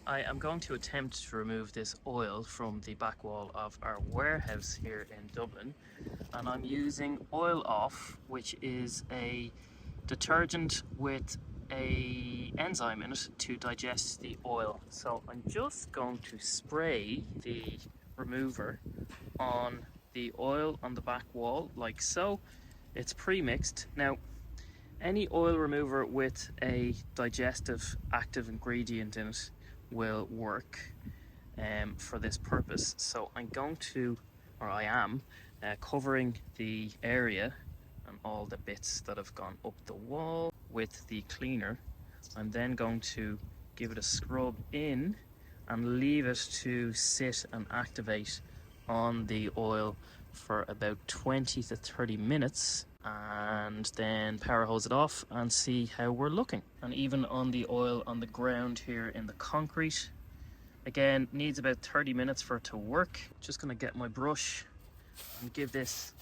I am going to attempt to remove this oil from the back wall of our warehouse here in Dublin, and I'm using Oil Off, which is a detergent with a enzyme in it to digest the oil. So I'm just going to spray the remover on the oil on the back wall like so. It's pre-mixed. Now, any oil remover with a digestive active ingredient in it will work for this purpose. So I'm going to, or I am, covering the area and all the bits that have gone up the wall with the cleaner. I'm then going to give it a scrub in and leave it to sit and activate on the oil for about 20 to 30 minutes, and then power hose it off and see how we're looking. And even on the oil on the ground here in the concrete, again, needs about 30 minutes for it to work. Just gonna get my brush and give this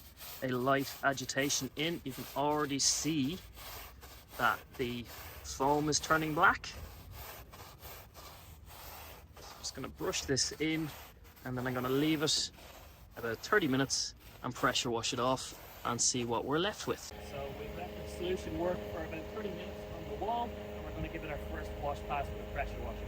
a light agitation in. You can already see that the foam is turning black. Just gonna brush this in, and then I'm gonna leave it about 30 minutes and pressure wash it off and see what we're left with. So we've let the solution work for about 30 minutes on the wall, and we're gonna give it our first wash pass with a pressure washer.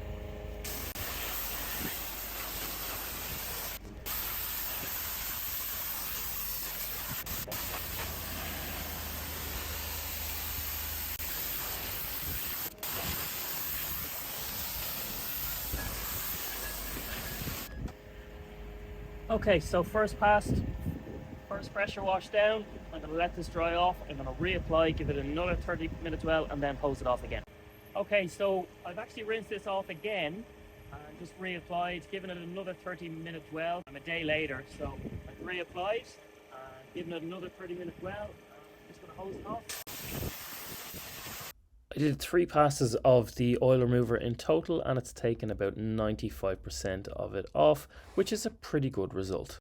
Okay, so first pass, first pressure wash down. I'm going to let this dry off. I'm going to reapply, give it another 30 minutes well, and then hose it off again. Okay, so I've actually rinsed this off again and just reapplied, given it another 30 minutes well. I'm a day later, so I've reapplied and given it another 30 minutes well. I'm just going to hose it off. I did 3 passes of the oil remover in total, and it's taken about 95% of it off, which is a pretty good result.